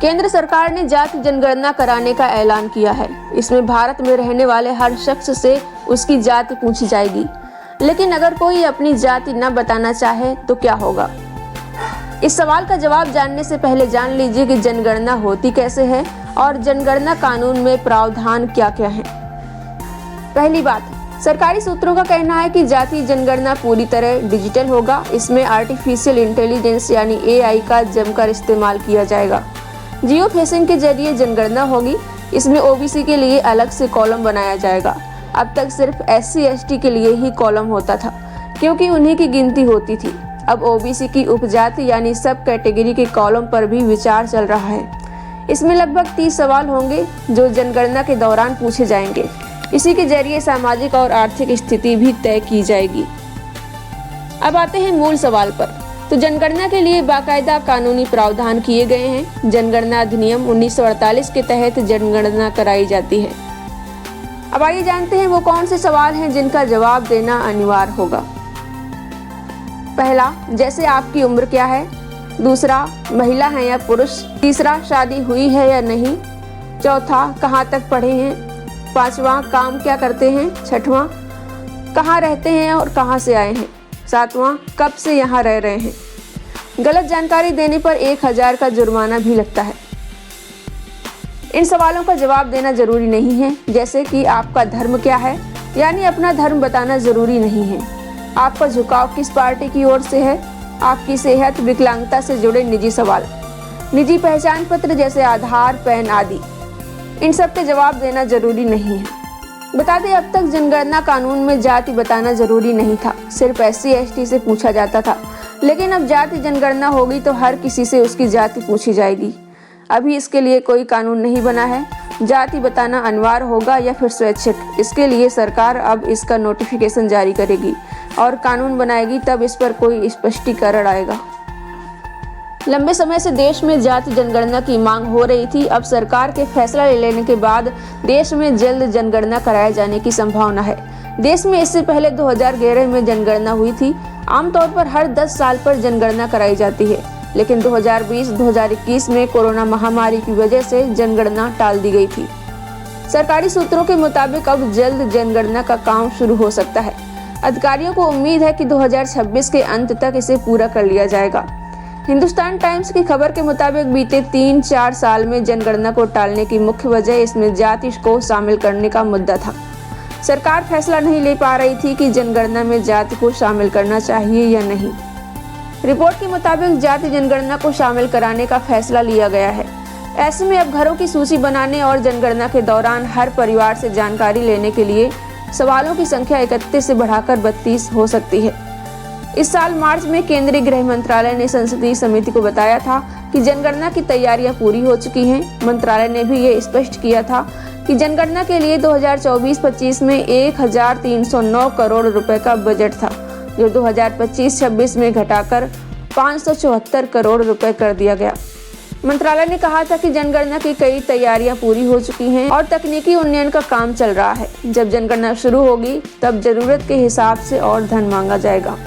केंद्र सरकार ने जाति जनगणना कराने का ऐलान किया है। इसमें भारत में रहने वाले हर शख्स से उसकी जाति पूछी जाएगी। लेकिन अगर कोई अपनी जाति न बताना चाहे तो क्या होगा? इस सवाल का जवाब जानने से पहले जान लीजिए कि जनगणना होती कैसे है और जनगणना कानून में प्रावधान क्या क्या है। पहली बात, सरकारी सूत्रों का कहना है कि जाति जनगणना पूरी तरह डिजिटल होगा। इसमें आर्टिफिशियल इंटेलिजेंस यानी AI का जमकर इस्तेमाल किया जाएगा। जियो फेंसिंग के जरिए जनगणना होगी। इसमें OBC के लिए अलग से कॉलम बनाया जाएगा। अब तक सिर्फ SC ST के लिए ही कॉलम होता था क्योंकि उन्हीं की गिनती होती थी। अब OBC की उपजाति यानी सब कैटेगरी के कॉलम पर भी विचार चल रहा है। इसमें लगभग 30 सवाल होंगे जो जनगणना के दौरान पूछे जाएंगे। इसी के जरिए सामाजिक और आर्थिक स्थिति भी तय की जाएगी। अब आते हैं मूल सवाल पर। तो जनगणना के लिए बाकायदा कानूनी प्रावधान किए गए हैं। जनगणना अधिनियम 1948 के तहत जनगणना कराई जाती है। अब आइए जानते हैं वो कौन से सवाल हैं जिनका जवाब देना अनिवार्य होगा। पहला, जैसे आपकी उम्र क्या है। दूसरा, महिला हैं या पुरुष। तीसरा, शादी हुई है या नहीं। चौथा, कहाँ तक पढ़े हैं। पांचवा, काम क्या करते हैं। छठवां, कहाँ रहते हैं और कहाँ से आए हैं। सातवां, कब से यहाँ रह रहे हैं। गलत जानकारी देने पर 1000 का जुर्माना भी लगता है। इन सवालों का जवाब देना जरूरी नहीं है, जैसे कि आपका धर्म क्या है, यानी अपना धर्म बताना जरूरी नहीं है। आपका झुकाव किस पार्टी की ओर से है। आपकी सेहत, विकलांगता से जुड़े निजी सवाल, निजी पहचान पत्र जैसे आधार, पैन आदि, इन सब के जवाब देना जरूरी नहीं है। बता दें, अब तक जनगणना कानून में जाति बताना जरूरी नहीं था, सिर्फ SC ST से पूछा जाता था। लेकिन अब जाति जनगणना होगी तो हर किसी से उसकी जाति पूछी जाएगी। अभी इसके लिए कोई कानून नहीं बना है। जाति बताना अनिवार्य होगा या फिर स्वैच्छिक, इसके लिए सरकार अब इसका नोटिफिकेशन जारी करेगी और कानून बनाएगी, तब इस पर कोई स्पष्टीकरण आएगा। लंबे समय से देश में जाति जनगणना की मांग हो रही थी। अब सरकार के फैसला ले लेने के बाद देश में जल्द जनगणना कराए जाने की संभावना है। देश में इससे पहले 2011 में जनगणना हुई थी। आमतौर पर हर 10 साल पर जनगणना कराई जाती है, लेकिन 2020-2021 में कोरोना महामारी की वजह से जनगणना टाल दी गई थी। सरकारी सूत्रों के मुताबिक अब जल्द जनगणना का काम शुरू हो सकता है। अधिकारियों को उम्मीद है कि 2026 के अंत तक इसे पूरा कर लिया जाएगा। हिंदुस्तान टाइम्स की खबर के मुताबिक बीते 3-4 साल में जनगणना को टालने की मुख्य वजह इसमें जाति को शामिल करने का मुद्दा था। सरकार फैसला नहीं ले पा रही थी कि जनगणना में जाति को शामिल करना चाहिए या नहीं। रिपोर्ट के मुताबिक जाति जनगणना को शामिल कराने का फैसला लिया गया है। ऐसे में अब घरों की सूची बनाने और जनगणना के दौरान हर परिवार से जानकारी लेने के लिए सवालों की संख्या 31 से बढ़ाकर 32 हो सकती है। इस साल मार्च में केंद्रीय गृह मंत्रालय ने संसदीय समिति को बताया था कि जनगणना की तैयारियां पूरी हो चुकी हैं। मंत्रालय ने भी ये स्पष्ट किया था कि जनगणना के लिए 2024-25 में 1309 करोड़ रुपए का बजट था, जो 2025-26 में घटाकर 574 करोड़ रुपए कर दिया गया। मंत्रालय ने कहा था कि जनगणना की कई तैयारियां पूरी हो चुकी हैं और तकनीकी उन्नयन का काम चल रहा है। जब जनगणना शुरू होगी तब जरूरत के हिसाब से और धन मांगा जाएगा।